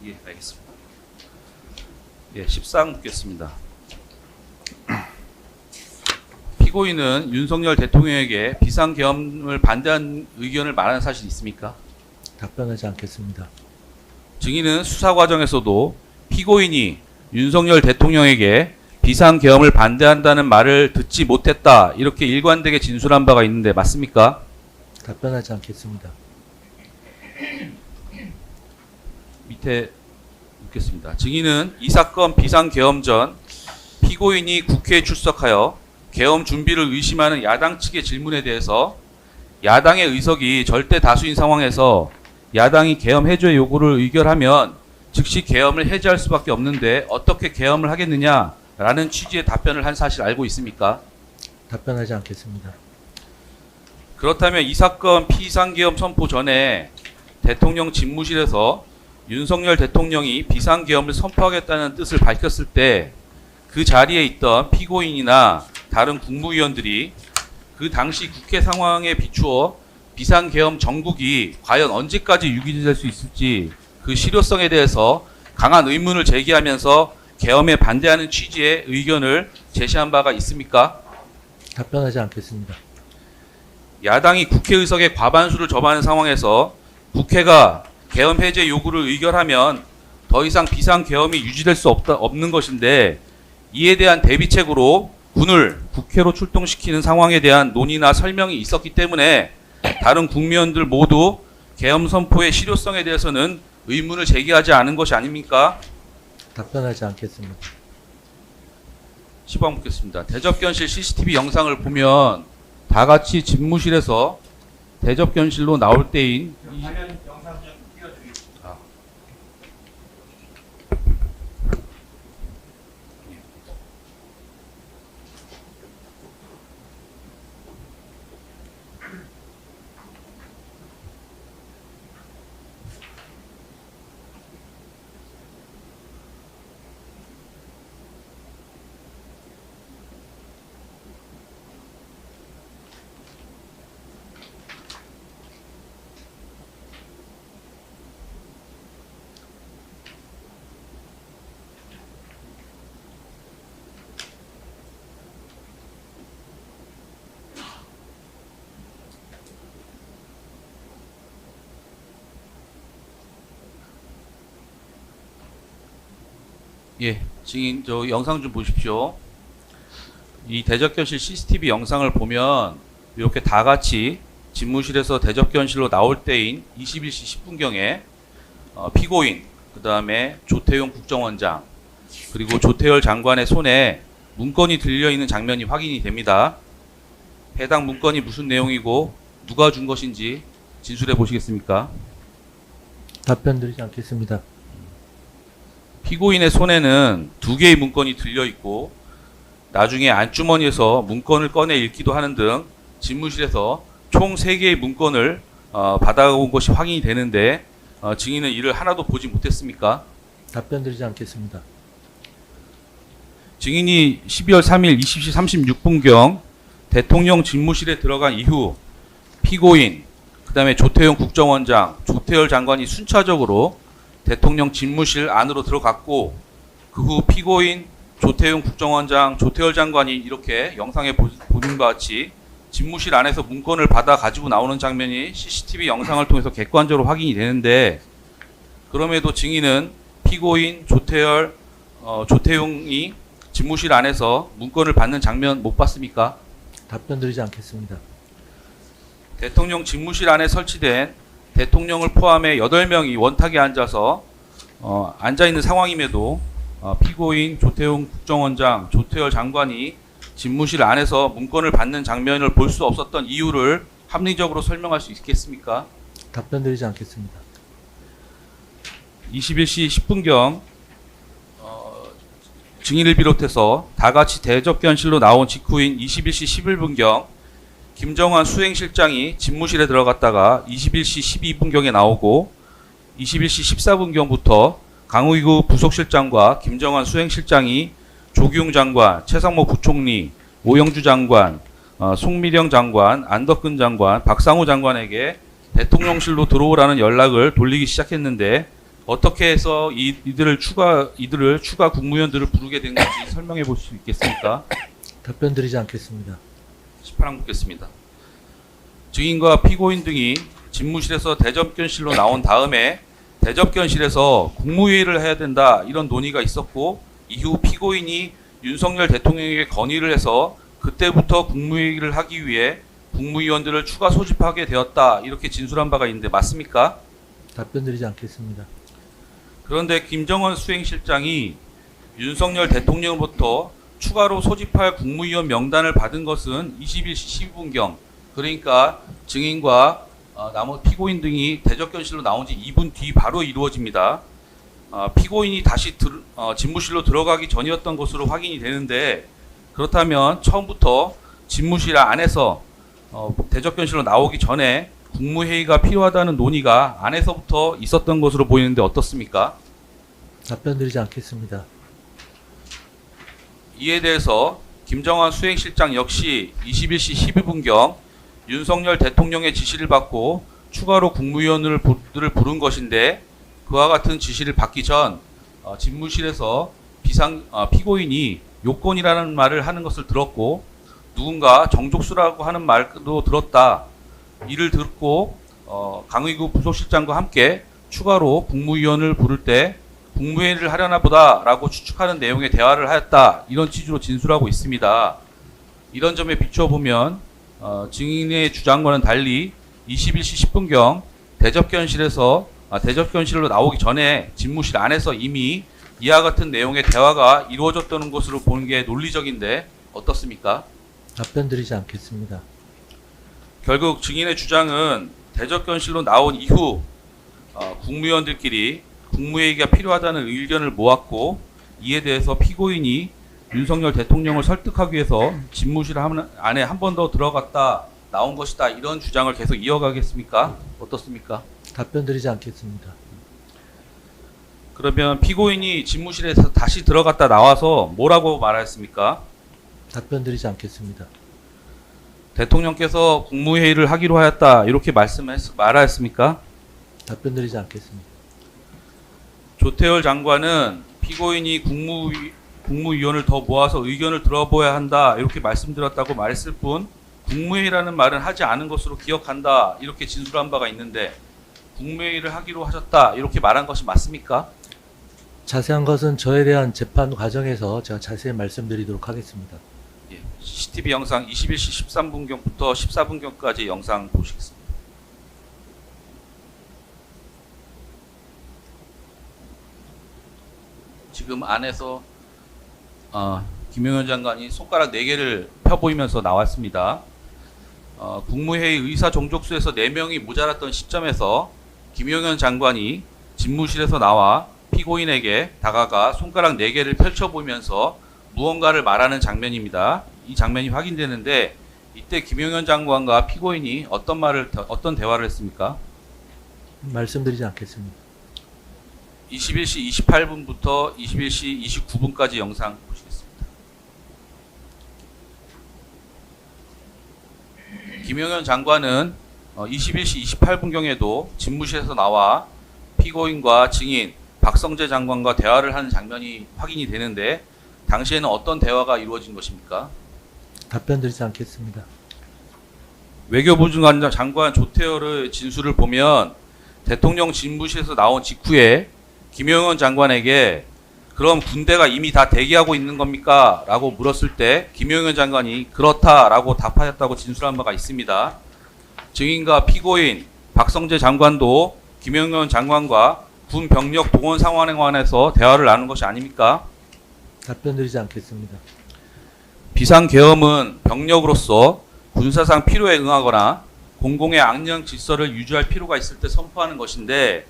예, 알겠습니다. 예, 14항 묻겠습니다. 피고인은 윤석열 대통령에게 비상계엄을 반대한 의견을 말하는 사실이 있습니까? 답변하지 않겠습니다. 증인은 수사 과정에서도 피고인이 윤석열 대통령에게 비상계엄을 반대한다는 말을 듣지 못했다 이렇게 일관되게 진술한 바가 있는데 맞습니까? 답변하지 않겠습니다. 밑에 묻겠습니다. 증인은 이 사건 비상계엄 전 피고인이 국회에 출석하여 계엄 준비를 의심하는 야당 측의 질문에 대해서 야당의 의석이 절대 다수인 상황에서 야당이 계엄 해제 요구를 의결하면 즉시 계엄을 해제할 수밖에 없는데 어떻게 계엄을 하겠느냐라는 취지의 답변을 한 사실 알고 있습니까? 답변하지 않겠습니다. 그렇다면 이 사건 비상계엄 선포 전에 대통령 집무실에서 윤석열 대통령이 비상계엄을 선포하겠다는 뜻을 밝혔을 때 그 자리에 있던 피고인이나 다른 국무위원들이 그 당시 국회 상황에 비추어 비상계엄 정국이 과연 언제까지 유지될 수 있을지 그 실효성에 대해서 강한 의문을 제기하면서 계엄에 반대하는 취지의 의견을 제시한 바가 있습니까? 답변하지 않겠습니다. 야당이 국회 의석의 과반수를 점하는 상황에서 국회가 계엄 해제 요구를 의결하면 더 이상 비상계엄이 유지될 수 없는 것인데 이에 대한 대비책으로 군을 국회로 출동시키는 상황에 대한 논의나 설명이 있었기 때문에 다른 국민들 모두 계엄 선포의 실효성에 대해서는 의문을 제기하지 않은 것이 아닙니까? 답변하지 않겠습니다. 10번 묻겠습니다. 대접견실 CCTV 영상을 보면 다 같이 집무실에서 대접견실로 나올 때인 예, 증인 저 영상 좀 보십시오. 이 대접견실 CCTV 영상을 보면 이렇게 다 같이 집무실에서 대접견실로 나올 때인 21시 10분경에 피고인, 그 다음에 조태용 국정원장, 그리고 조태열 장관의 손에 문건이 들려있는 장면이 확인이 됩니다. 해당 문건이 무슨 내용이고 누가 준 것인지 진술해 보시겠습니까? 답변드리지 않겠습니다. 피고인의 손에는 2개의 문건이 들려있고 나중에 안주머니에서 문건을 꺼내 읽기도 하는 등 집무실에서 총 3개의 문건을 받아온 것이 확인이 되는데 증인은 이를 하나도 보지 못했습니까? 답변드리지 않겠습니다. 증인이 12월 3일 20시 36분경 대통령 집무실에 들어간 이후 피고인, 그 다음에 조태용 국정원장, 조태열 장관이 순차적으로 대통령 집무실 안으로 들어갔고 그 후 피고인, 조태용 국정원장, 조태열 장관이 이렇게 영상에 보는 것 같이 집무실 안에서 문건을 받아 가지고 나오는 장면이 CCTV 영상을 통해서 객관적으로 확인이 되는데 그럼에도 증인은 피고인, 조태열, 조태용이 집무실 안에서 문건을 받는 장면 못 봤습니까? 답변드리지 않겠습니다. 대통령 집무실 안에 설치된 대통령을 포함해 8명이 원탁에 앉아서 앉아있는 상황임에도 피고인 조태용 국정원장, 조태열 장관이 집무실 안에서 문건을 받는 장면을 볼 수 없었던 이유를 합리적으로 설명할 수 있겠습니까? 답변드리지 않겠습니다. 21시 10분경 증인을 비롯해서 다 같이 대접견실로 나온 직후인 21시 11분경 김정환 수행실장이 집무실에 들어갔다가 21시 12분경에 나오고 21시 14분경부터 강의구 부속실장과 김정환 수행실장이 조기용 장관, 최상목 부총리, 오영주 장관, 송미령 장관, 안덕근 장관, 박상호 장관에게 대통령실로 들어오라는 연락을 돌리기 시작했는데 어떻게 해서 이들을 추가 국무위원들을 부르게 된 건지 설명해 볼 수 있겠습니까? 답변 드리지 않겠습니다. 18항 묻겠습니다. 증인과 피고인 등이 집무실에서 대접견실로 나온 다음에 대접견실에서 국무회의를 해야 된다 이런 논의가 있었고, 이후 피고인이 윤석열 대통령에게 건의를 해서 그때부터 국무회의를 하기 위해 국무위원들을 추가 소집하게 되었다 이렇게 진술한 바가 있는데 맞습니까? 답변 드리지 않겠습니다. 그런데 김정은 수행실장이 윤석열 대통령으로부터 추가로 소집할 국무위원 명단을 받은 것은 21시 12분경, 그러니까 증인과 나머지 피고인 등이 대접견실로 나온 지 2분 뒤 바로 이루어집니다. 피고인이 다시 집무실로 들어가기 전이었던 것으로 확인이 되는데, 그렇다면 처음부터 집무실 안에서 대접견실로 나오기 전에 국무회의가 필요하다는 논의가 안에서부터 있었던 것으로 보이는데 어떻습니까? 답변 드리지 않겠습니다. 이에 대해서 김정환 수행실장 역시 21시 12분경 윤석열 대통령의 지시를 받고 추가로 국무위원들을 부른 것인데, 그와 같은 지시를 받기 전 집무실에서 피고인이 요건이라는 말을 하는 것을 들었고, 누군가 정족수라고 하는 말도 들었다. 이를 듣고 강의구 부속실장과 함께 추가로 국무위원을 부를 때 국무회의를 하려나 보다라고 추측하는 내용의 대화를 하였다. 이런 취지로 진술하고 있습니다. 이런 점에 비춰보면 증인의 주장과는 달리 21시 10분경 대접견실로 나오기 전에 집무실 안에서 이미 이와 같은 내용의 대화가 이루어졌다는 것으로 보는 게 논리적인데 어떻습니까? 답변 드리지 않겠습니다. 결국 증인의 주장은 대접견실로 나온 이후 국무위원들끼리 국무회의가 필요하다는 의견을 모았고, 이에 대해서 피고인이 윤석열 대통령을 설득하기 위해서 집무실 안에 한 번 더 들어갔다 나온 것이다 이런 주장을 계속 이어가겠습니까? 어떻습니까? 답변 드리지 않겠습니다. 그러면 피고인이 집무실에 다시 들어갔다 나와서 뭐라고 말하였습니까? 답변 드리지 않겠습니다. 대통령께서 국무회의를 하기로 하였다 이렇게 말하였습니까? 답변 드리지 않겠습니다. 조태열 장관은 피고인이 국무위원을 더 모아서 의견을 들어보아야 한다 이렇게 말씀드렸다고 말했을 뿐 국무회의라는 말은 하지 않은 것으로 기억한다 이렇게 진술한 바가 있는데, 국무회의를 하기로 하셨다 이렇게 말한 것이 맞습니까? 자세한 것은 저에 대한 재판 과정에서 제가 자세히 말씀드리도록 하겠습니다. 예, CCTV 영상 21시 13분경부터 14분경까지 영상 보시겠습니다. 지금 안에서 김용현 장관이 손가락 4개를 펴보이면서 나왔습니다. 국무회의 의사 종족수에서 4명이 모자랐던 시점에서 김용현 장관이 집무실에서 나와 피고인에게 다가가 손가락 4개를 펼쳐보면서 무언가를 말하는 장면입니다. 이 장면이 확인되는데, 이때 김용현 장관과 피고인이 어떤 대화를 했습니까? 말씀드리지 않겠습니다. 21시 28분부터 21시 29분까지 영상 보시겠습니다. 김용현 장관은 21시 28분경에도 집무실에서 나와 피고인과 증인 박성재 장관과 대화를 하는 장면이 확인이 되는데, 당시에는 어떤 대화가 이루어진 것입니까? 답변 드리지 않겠습니다. 외교부 장관 조태열의 진술을 보면 대통령 집무실에서 나온 직후에 김용현 장관에게 그럼 군대가 이미 다 대기하고 있는 겁니까? 라고 물었을 때 김용현 장관이 그렇다라고 답하였다고 진술한 바가 있습니다. 증인과 피고인 박성재 장관도 김용현 장관과 군 병력 동원 상황에 관해서 대화를 나눈 것이 아닙니까? 답변 드리지 않겠습니다. 비상계엄은 병력으로서 군사상 필요에 응하거나 공공의 안녕 질서를 유지할 필요가 있을 때 선포하는 것인데,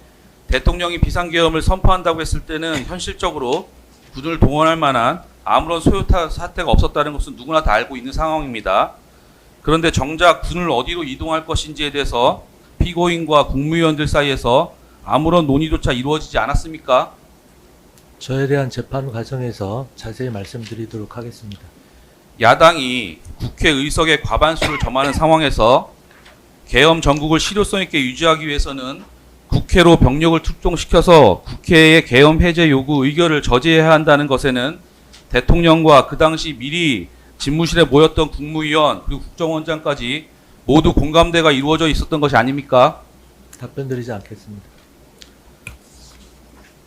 대통령이 비상계엄을 선포한다고 했을 때는 현실적으로 군을 동원할 만한 아무런 소요 사태가 없었다는 것은 누구나 다 알고 있는 상황입니다. 그런데 정작 군을 어디로 이동할 것인지에 대해서 피고인과 국무위원들 사이에서 아무런 논의조차 이루어지지 않았습니까? 저에 대한 재판 과정에서 자세히 말씀드리도록 하겠습니다. 야당이 국회 의석의 과반수를 점하는 상황에서 계엄 전국을 실효성 있게 유지하기 위해서는 국회로 병력을 출동시켜서 국회의 계엄 해제 요구 의결을 저지해야 한다는 것에는 대통령과 그 당시 미리 집무실에 모였던 국무위원 그리고 국정원장까지 모두 공감대가 이루어져 있었던 것이 아닙니까? 답변 드리지 않겠습니다.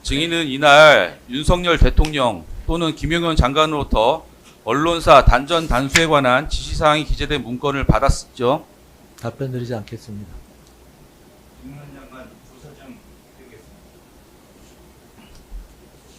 증인은 이날 윤석열 대통령 또는 김용현 장관으로부터 언론사 단전 단수에 관한 지시사항이 기재된 문건을 받았죠. 답변 드리지 않겠습니다. 질문은요?